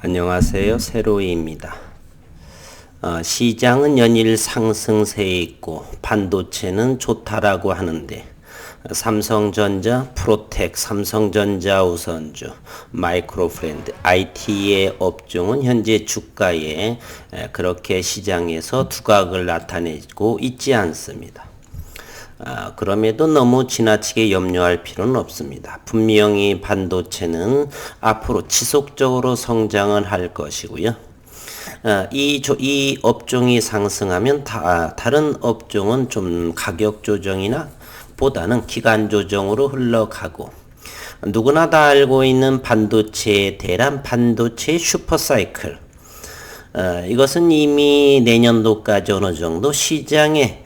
안녕하세요. 세로이입니다. 시장은 연일 상승세에 있고 반도체는 좋다라고 하는데 삼성전자, 프로텍, 삼성전자 우선주, 마이크로프렌드, IT의 업종은 현재 주가에 그렇게 시장에서 두각을 나타내고 있지 않습니다. 그럼에도 너무 지나치게 염려할 필요는 없습니다. 분명히 반도체는 앞으로 지속적으로 성장을 할 것이고요. 이 업종이 상승하면 다른 업종은 좀 가격 조정이나 보다는 기간 조정으로 흘러가고, 누구나 다 알고 있는 반도체의 대란, 반도체의 슈퍼사이클, 이것은 이미 내년도까지 어느 정도 시장에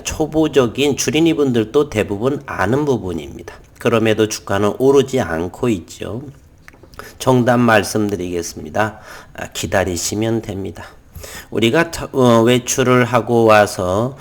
초보적인 주린이분들도 대부분 아는 부분입니다. 그럼에도 주가는 오르지 않고 있죠. 정답 말씀드리겠습니다. 기다리시면 됩니다. 우리가 외출을 하고 와서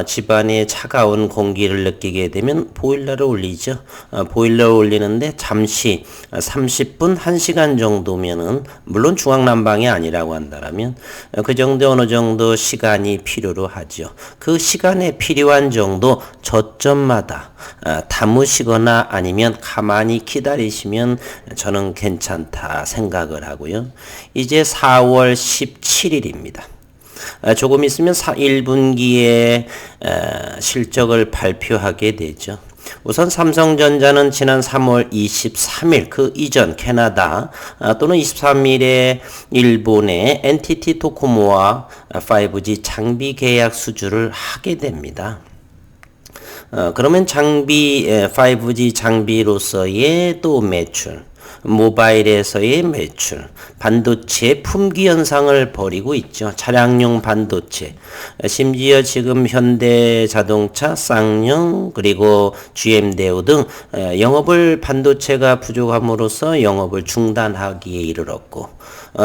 집안에 차가운 공기를 느끼게 되면 보일러를 올리죠. 보일러를 올리는데 잠시 30분, 1시간 정도면은, 물론 중앙난방이 아니라고 한다면 그 정도 어느 정도 시간이 필요로 하죠. 그 시간에 필요한 정도 저점마다 담으시거나 아니면 가만히 기다리시면 저는 괜찮다 생각을 하고요. 이제 4월 17일입니다. 조금 있으면 1분기에 실적을 발표하게 되죠. 우선 삼성전자는 지난 3월 23일 그 이전 캐나다 또는 23일에 일본의 NTT 도코모와 5G 장비 계약 수주를 하게 됩니다. 그러면 5G 장비로서의 또 매출, 모바일에서의 매출, 반도체의 품귀 현상을 벌이고 있죠. 차량용 반도체, 심지어 지금 현대자동차, 쌍용, 그리고 GM대우 등 영업을 반도체가 부족함으로써 영업을 중단하기에 이르렀고,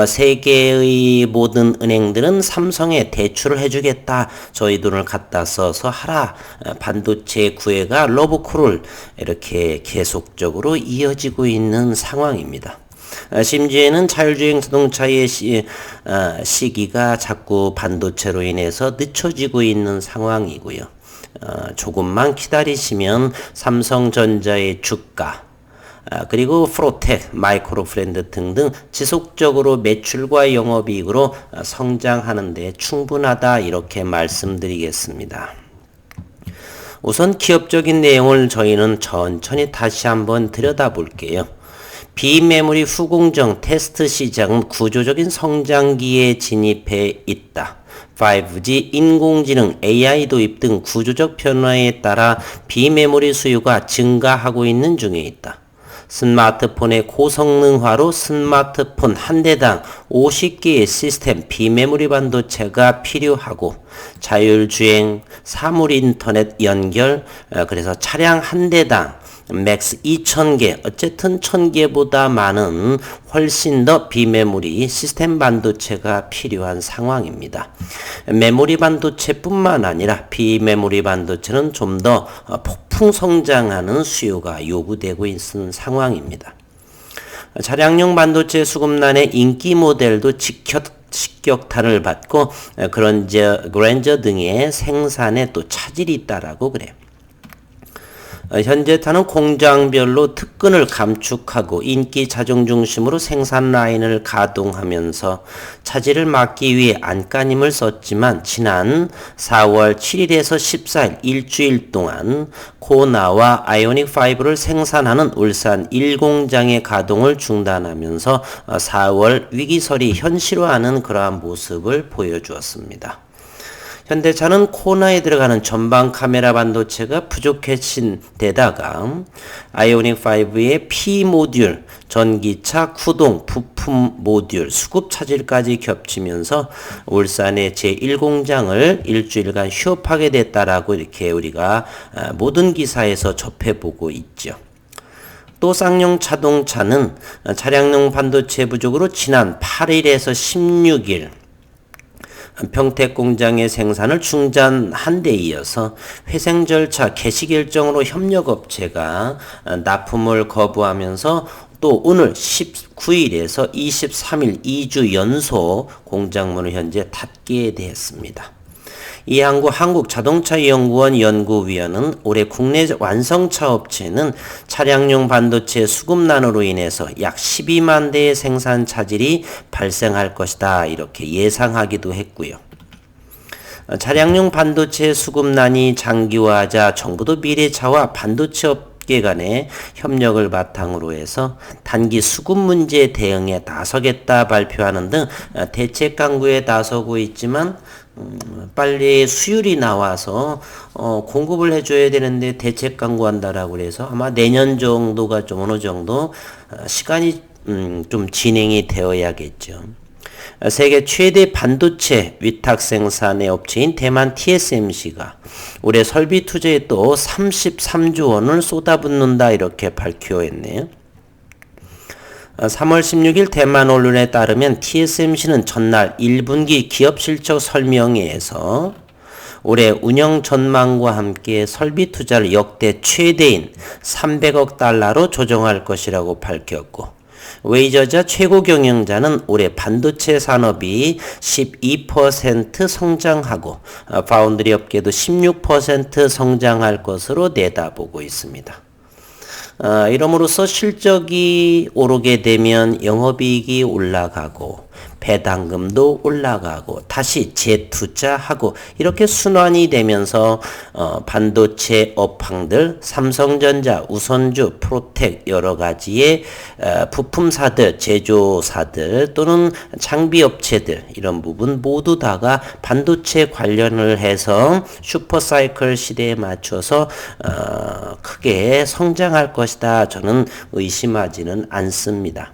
세계의 모든 은행들은 삼성에 대출을 해주겠다, 저희 돈을 갖다 써서 하라, 반도체 구애가 러브콜을 이렇게 계속적으로 이어지고 있는 상황입니다. 심지어는 자율주행 자동차의 시기가 자꾸 반도체로 인해서 늦춰지고 있는 상황이고요. 조금만 기다리시면 삼성전자의 주가, 그리고 프로텍, 마이크로프렌드 등등 지속적으로 매출과 영업이익으로 성장하는 데 충분하다, 이렇게 말씀드리겠습니다. 우선 기업적인 내용을 저희는 천천히 다시 한번 들여다볼게요. 비메모리 후공정 테스트 시장은 구조적인 성장기에 진입해 있다. 5G, 인공지능, AI 도입 등 구조적 변화에 따라 비메모리 수요가 증가하고 있는 중에 있다. 스마트폰의 고성능화로 스마트폰 한 대당 50개의 시스템 비메모리 반도체가 필요하고, 자율주행, 사물인터넷 연결, 그래서 차량 한 대당 맥스 2000개, 어쨌든 1000개보다 많은 훨씬 더 비메모리 시스템 반도체가 필요한 상황입니다. 메모리 반도체뿐만 아니라 비메모리 반도체는 좀 더 폭풍 성장하는 수요가 요구되고 있는 상황입니다. 차량용 반도체 수급난의 인기 모델도 직격탄을 받고 그랜저 등의 생산에 또 차질이 있다라고 그래요. 현재타는 공장별로 특근을 감축하고 인기 차종 중심으로 생산 라인을 가동하면서 차질을 막기 위해 안간힘을 썼지만, 지난 4월 7일에서 14일 일주일 동안 코나와 아이오닉5를 생산하는 울산 1공장의 가동을 중단하면서 4월 위기설이 현실화하는 그러한 모습을 보여주었습니다. 현대차는 코나에 들어가는 전방 카메라 반도체가 부족해진 데다가 아이오닉5의 P 모듈, 전기차 구동 부품 모듈 수급 차질까지 겹치면서 울산의 제1공장을 일주일간 휴업하게 됐다라고 이렇게 우리가 모든 기사에서 접해보고 있죠. 또 쌍용 자동차는 차량용 반도체 부족으로 지난 8일에서 16일 평택 공장의 생산을 중단한 데 이어서 회생 절차 개시 결정으로 협력업체가 납품을 거부하면서 또 오늘 19일에서 23일 2주 연속 공장문을 현재 닫게 되었습니다. 이항구 한국자동차연구원 연구위원은 올해 국내 완성차 업체는 차량용 반도체 수급난으로 인해서 약 12만 대의 생산 차질이 발생할 것이다 이렇게 예상하기도 했고요. 차량용 반도체 수급난이 장기화하자 정부도 미래차와 반도체 업계 간의 협력을 바탕으로 해서 단기 수급 문제 대응에 나서겠다 발표하는 등 대책 강구에 나서고 있지만 빨리 수율이 나와서 공급을 해줘야 되는데 대책 강구한다라고 해서 아마 내년 정도가 좀 어느 정도 시간이 좀 진행이 되어야겠죠. 세계 최대 반도체 위탁 생산의 업체인 대만 TSMC가 올해 설비 투자에 또 33조 원을 쏟아붓는다 이렇게 발표했네요. 3월 16일 대만 언론에 따르면 TSMC는 전날 1분기 기업 실적 설명회에서 올해 운영 전망과 함께 설비 투자를 역대 최대인 300억 달러로 조정할 것이라고 밝혔고 웨이저자 최고 경영자는 올해 반도체 산업이 12% 성장하고 파운드리 업계도 16% 성장할 것으로 내다보고 있습니다. 이러므로써 실적이 오르게 되면 영업이익이 올라가고 배당금도 올라가고 다시 재투자하고 이렇게 순환이 되면서 반도체 업황들 삼성전자, 우선주, 프로텍 여러 가지의 부품사들, 제조사들 또는 장비업체들 이런 부분 모두 다가 반도체 관련을 해서 슈퍼사이클 시대에 맞춰서 크게 성장할 것이다. 저는 의심하지는 않습니다.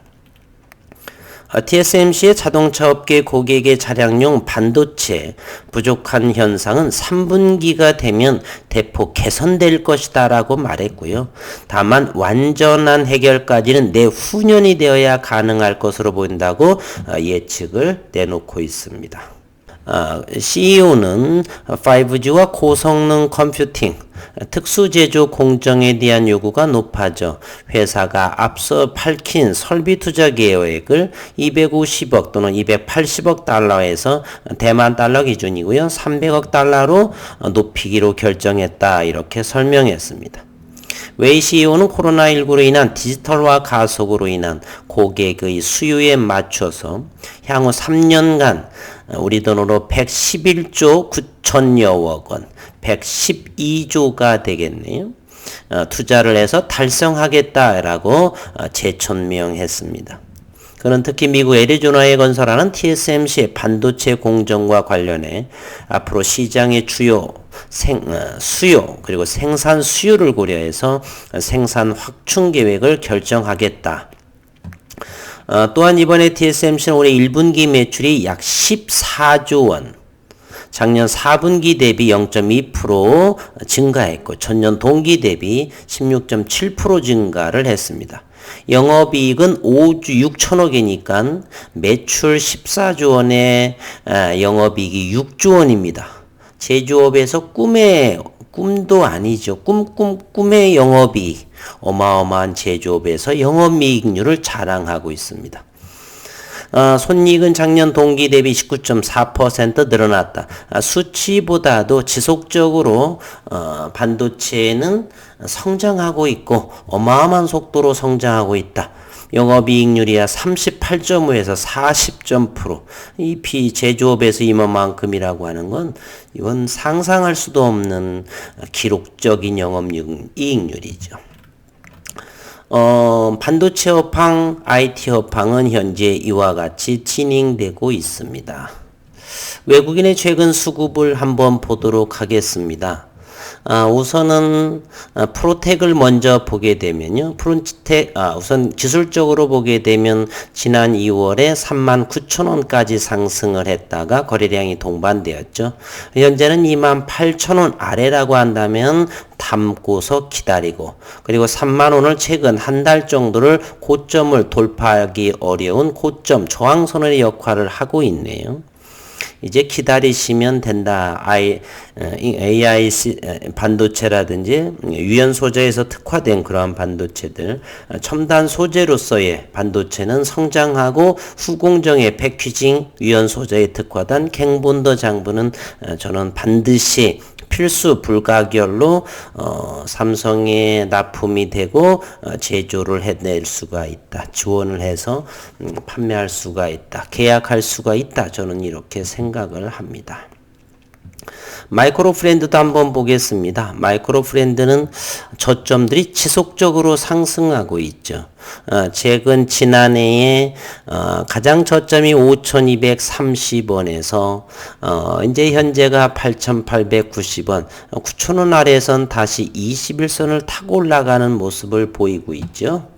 TSMC의 자동차 업계 고객의 차량용 반도체 부족한 현상은 3분기가 되면 대폭 개선될 것이다 라고 말했고요. 다만 완전한 해결까지는 내후년이 되어야 가능할 것으로 보인다고 예측을 내놓고 있습니다. CEO는 5G와 고성능 컴퓨팅, 특수제조 공정에 대한 요구가 높아져 회사가 앞서 밝힌 설비 투자 계획을 250억 또는 280억 달러에서 대만 달러 기준이고요. 300억 달러로 높이기로 결정했다 이렇게 설명했습니다. 웨이 CEO는 코로나19로 인한 디지털화 가속으로 인한 고객의 수요에 맞춰서 향후 3년간 우리 돈으로 111조 9천여억 원, 112조가 되겠네요. 투자를 해서 달성하겠다라고 재천명했습니다. 그는 특히 미국 애리조나에 건설하는 TSMC의 반도체 공정과 관련해 앞으로 시장의 주요 수요 그리고 생산 수요를 고려해서 생산 확충 계획을 결정하겠다. 또한 이번에 TSMC는 올해 1분기 매출이 약 14조 원, 작년 4분기 대비 0.2% 증가했고 전년 동기 대비 16.7% 증가를 했습니다. 영업이익은 5조 6천억이니까 매출 14조 원에 영업이익이 6조 원입니다. 제조업에서 꿈도 아니죠. 꿈의 영업이익. 어마어마한 제조업에서 영업이익률을 자랑하고 있습니다. 손익은 작년 동기 대비 19.4% 늘어났다. 수치보다도 지속적으로 반도체는 성장하고 있고 어마어마한 속도로 성장하고 있다. 영업이익률이야 38.5에서 40.0%. 이 제조업에서 이만큼이라고 하는 건 이건 상상할 수도 없는 기록적인 영업이익률이죠. 반도체 업황, IT 업황은 현재 이와 같이 진행되고 있습니다. 외국인의 최근 수급을 한번 보도록 하겠습니다. 우선은 프로텍을 먼저 보게 되면요. 우선 기술적으로 보게 되면 지난 2월에 39,000원까지 상승을 했다가 거래량이 동반되었죠. 현재는 28,000원 아래라고 한다면 담고서 기다리고 그리고 30,000원을 최근 한 달 정도를 고점을 돌파하기 어려운 고점 저항선의 역할을 하고 있네요. 이제 기다리시면 된다. AI 반도체라든지 유연 소재에서 특화된 그러한 반도체들, 첨단 소재로서의 반도체는 성장하고 후공정의 패키징 유연 소재에 특화된 갱본더 장부는 저는 반드시 필수 불가결로 삼성에 납품이 되고 제조를 해낼 수가 있다. 지원을 해서 판매할 수가 있다. 계약할 수가 있다. 저는 이렇게 생각을 합니다. 마이크로프렌드도 한번 보겠습니다. 마이크로프렌드는 저점들이 지속적으로 상승하고 있죠. 최근 지난해에 가장 저점이 5,230원에서 이제 현재가 8,890원, 9,000원 아래에선 다시 21선을 타고 올라가는 모습을 보이고 있죠.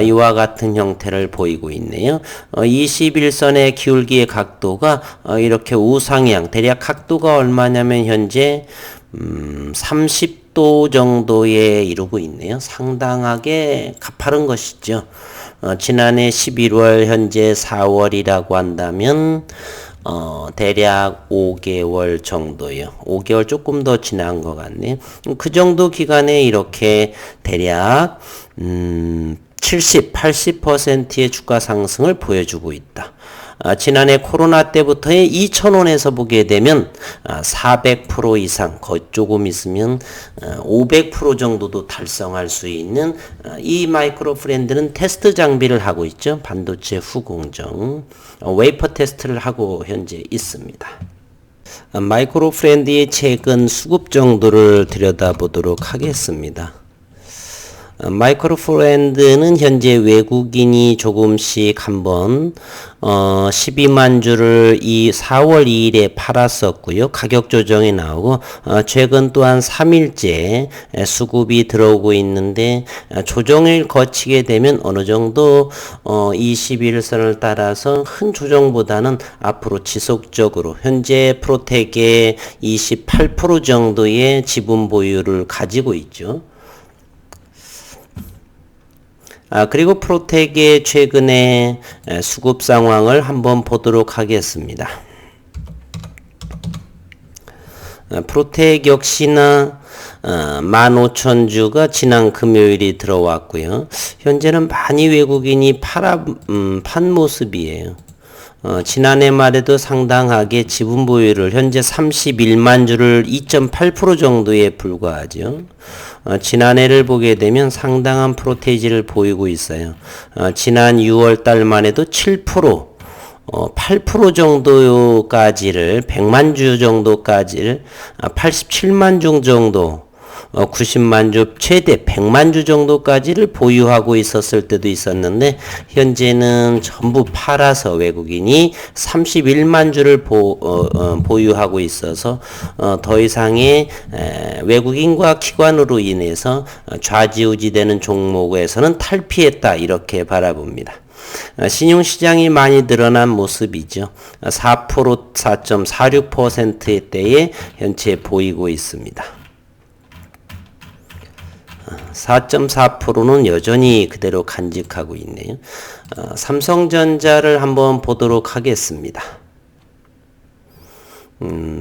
이와 같은 형태를 보이고 있네요. 21선의 기울기의 각도가 이렇게 우상향, 대략 각도가 얼마냐면 현재 30도 정도에 이루고 있네요. 상당하게 가파른 것이죠. 지난해 11월, 현재 4월이라고 한다면 대략 5개월 정도요. 5개월 조금 더 지난 것 같네요. 그 정도 기간에 이렇게 대략 70, 80%의 주가 상승을 보여주고 있다. 지난해 코로나 때부터의 2,000원에서 보게 되면 400% 이상, 거의 조금 있으면 500% 정도도 달성할 수 있는 이 마이크로프렌드는 테스트 장비를 하고 있죠. 반도체 후공정 웨이퍼 테스트를 하고 현재 있습니다. 마이크로프렌드의 최근 수급 정도를 들여다보도록 하겠습니다. 마이크로프렌드는 현재 외국인이 조금씩 한번 12만 주를 이 4월 2일에 팔았었고요. 가격 조정이 나오고 최근 또한 3일째 수급이 들어오고 있는데 조정을 거치게 되면 어느 정도 21선을 따라서 큰 조정보다는 앞으로 지속적으로 현재 프로텍의 28% 정도의 지분 보유를 가지고 있죠. 그리고 프로텍의 최근의 수급 상황을 한번 보도록 하겠습니다. 프로텍 역시나 15,000주가 지난 금요일이 들어왔고요. 현재는 많이 외국인이 판 모습이에요. 지난해 말에도 상당하게 지분 보유를 현재 31만 주를 2.8% 정도에 불과하죠. 지난해를 보게 되면 상당한 프로테이지를 보이고 있어요. 지난 6월 달만 해도 7%, 8% 정도까지를 100만 주 정도까지를 87만 주 정도 90만 주 최대 100만 주 정도까지를 보유하고 있었을 때도 있었는데 현재는 전부 팔아서 외국인이 31만 주를 보유하고 있어서 더 이상의 외국인과 기관으로 인해서 좌지우지되는 종목에서는 탈피했다 이렇게 바라봅니다. 신용시장이 많이 늘어난 모습이죠. 4%, 4.46%대에 현재 보이고 있습니다. 4.4%는 여전히 그대로 간직하고 있네요. 삼성전자를 한번 보도록 하겠습니다.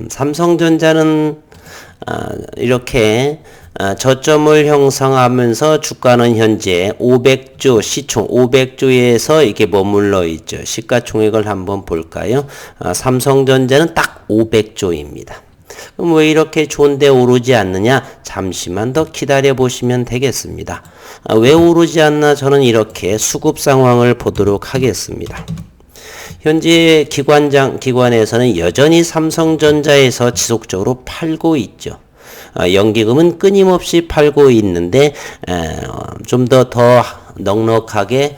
삼성전자는 이렇게 저점을 형성하면서 주가는 현재 500조, 시총 500조에서 이렇게 머물러 있죠. 시가총액을 한번 볼까요? 삼성전자는 딱 500조입니다. 그럼 왜 이렇게 좋은데 오르지 않느냐? 잠시만 더 기다려 보시면 되겠습니다. 왜 오르지 않나? 저는 이렇게 수급 상황을 보도록 하겠습니다. 현재 기관에서는 여전히 삼성전자에서 지속적으로 팔고 있죠. 연기금은 끊임없이 팔고 있는데 좀 더 넉넉하게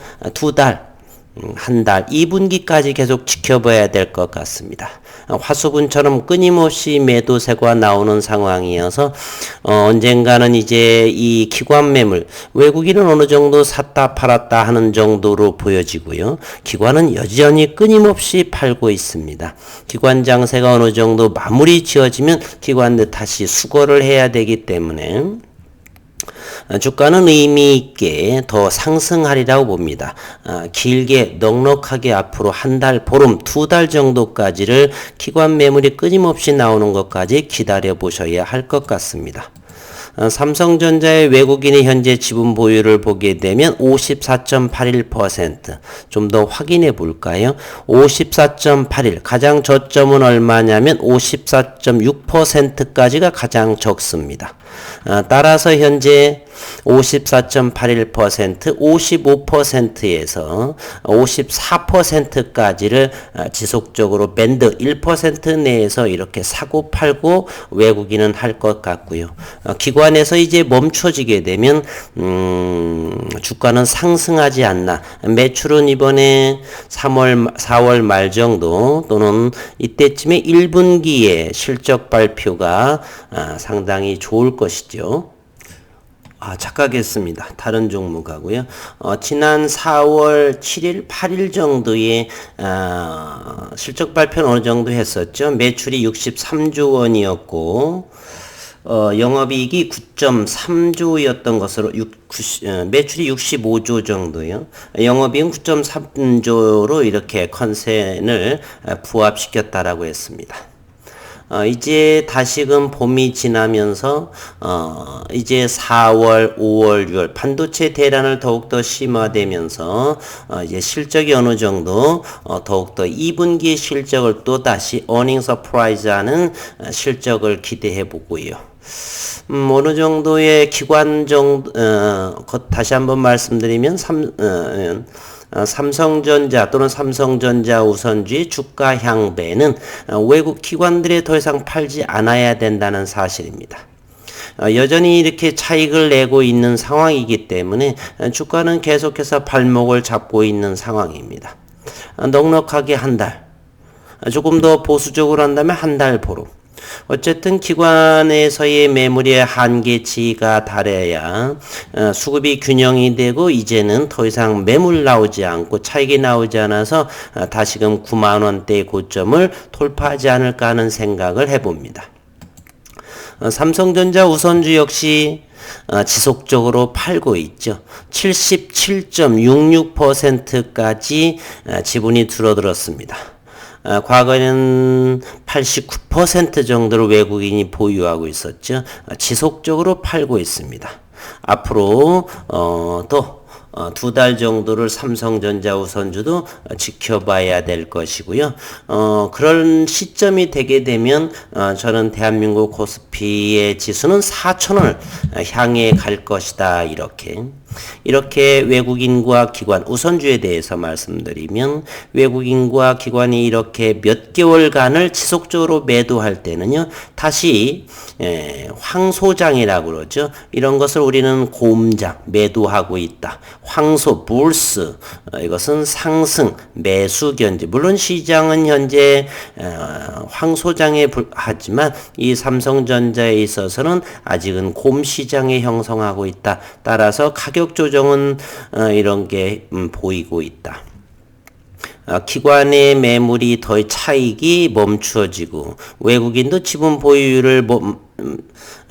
한 달, 2분기까지 계속 지켜봐야 될 것 같습니다. 화수분처럼 끊임없이 매도세가 나오는 상황이어서 언젠가는 이제 이 기관 매물, 외국인은 어느 정도 샀다 팔았다 하는 정도로 보여지고요. 기관은 여전히 끊임없이 팔고 있습니다. 기관 장세가 어느 정도 마무리 지어지면 기관들 다시 수거를 해야 되기 때문에 주가는 의미 있게 더 상승하리라고 봅니다. 길게 넉넉하게 앞으로 한 달, 보름, 2달 정도까지를 기관 매물이 끊임없이 나오는 것까지 기다려 보셔야 할 것 같습니다. 삼성전자의 외국인의 현재 지분 보유를 보게 되면 54.81%. 좀 더 확인해 볼까요? 54.81. 가장 저점은 얼마냐면 54.6%까지가 가장 적습니다. 따라서 현재 54.81%, 55%에서 54%까지를 지속적으로 밴드 1% 내에서 이렇게 사고 팔고 외국인은 할 것 같고요. 기관에서 이제 멈춰지게 되면 주가는 상승하지 않나. 매출은 이번에 4월 말 정도 또는 이때쯤에 1분기에 실적 발표가 상당히 좋을 것이죠. 착각했습니다. 다른 종목하고요. 지난 4월 7일, 8일 정도의 실적 발표는 어느 정도 했었죠. 매출이 63조 원이었고 영업이익이 9.3조였던 것으로 매출이 65조 정도요. 영업이익은 9.3조로 이렇게 컨센을 부합시켰다라고 했습니다. 이제 다시금 봄이 지나면서 이제 4월, 5월, 6월 반도체 대란을 더욱더 심화되면서 이제 실적이 어느 정도 더욱더 2분기 실적을 또 다시 어닝 서프라이즈하는 실적을 기대해 보고요. 어느 정도의 기관 정도 다시 한번 말씀드리면 삼성전자 또는 삼성전자 우선주의 주가 향배는 외국 기관들이 더 이상 팔지 않아야 된다는 사실입니다. 여전히 이렇게 차익을 내고 있는 상황이기 때문에 주가는 계속해서 발목을 잡고 있는 상황입니다. 넉넉하게 한 달, 조금 더 보수적으로 한다면 한 달 보름. 어쨌든 기관에서의 매물의 한계치가 달해야 수급이 균형이 되고 이제는 더 이상 매물 나오지 않고 차익이 나오지 않아서 다시금 9만원대 고점을 돌파하지 않을까 하는 생각을 해봅니다. 삼성전자 우선주 역시 지속적으로 팔고 있죠. 77.66%까지 지분이 줄어들었습니다. 과거에는 89% 정도를 외국인이 보유하고 있었죠. 지속적으로 팔고 있습니다. 앞으로 또 2달 정도를 삼성전자 우선주도 지켜봐야 될 것이고요. 그런 시점이 되게 되면 저는 대한민국 코스피의 지수는 4,000원을 향해 갈 것이다. 이렇게 외국인과 기관 우선주에 대해서 말씀드리면 외국인과 기관이 이렇게 몇 개월간을 지속적으로 매도할 때는요. 다시 황소장이라고 그러죠. 이런 것을 우리는 곰장 매도하고 있다. 황소, 불스 이것은 상승, 매수 견제. 물론 시장은 현재 황소장에 하지만 이 삼성전자에 있어서는 아직은 곰시장에 형성하고 있다. 따라서 가격 조정은 이런 게 보이고 있다. 기관의 매물이 더 차익이 멈추어지고 외국인도 지분 보유율을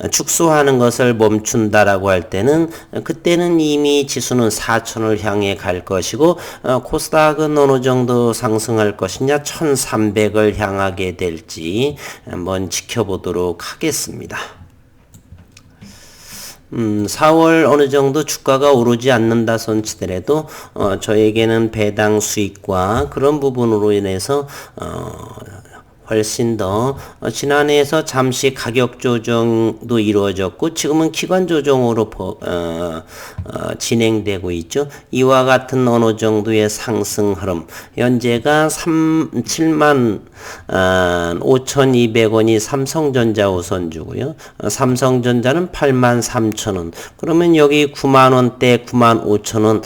축소하는 것을 멈춘다라고 할 때는 그때는 이미 지수는 4,000을 향해 갈 것이고 코스닥은 어느 정도 상승할 것이냐 1,300을 향하게 될지 한번 지켜보도록 하겠습니다. 4월 어느 정도 주가가 오르지 않는다 손치더라도 저에게는 배당 수익과 그런 부분으로 인해서 훨씬 더 지난해에서 잠시 가격 조정도 이루어졌고 지금은 기관 조정으로 진행되고 있죠. 이와 같은 어느 정도의 상승 흐름 현재가 7만 5,200원이 삼성전자 우선주고요. 삼성전자는 8만 3천원. 그러면 여기 9만원대 9만 5천원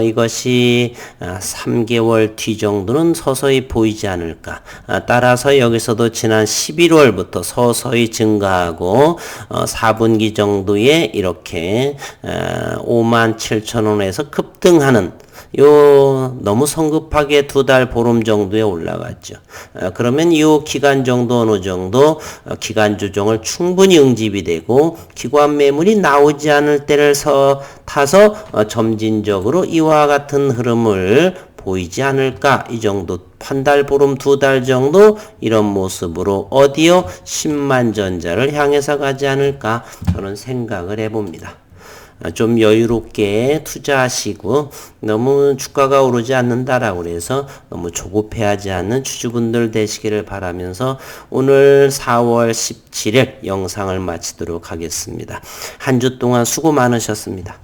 이것이 3개월 뒤 정도는 서서히 보이지 않을까. 따라서 여기서도 지난 11월부터 서서히 증가하고 4분기 정도에 이렇게 5만 7천원에서 급등하는 너무 성급하게 2달 보름 정도에 올라갔죠. 그러면 이 기간 정도 어느 정도 기간 조정을 충분히 응집이 되고 기관 매물이 나오지 않을 때를 타서 점진적으로 이와 같은 흐름을 보이지 않을까. 이 정도 한 달 보름 2달 정도 이런 모습으로 어디요? 10만 전자를 향해서 가지 않을까 저는 생각을 해봅니다. 좀 여유롭게 투자하시고 너무 주가가 오르지 않는다라고 해서 너무 조급해하지 않는 주주분들 되시기를 바라면서 오늘 4월 17일 영상을 마치도록 하겠습니다. 한 주 동안 수고 많으셨습니다.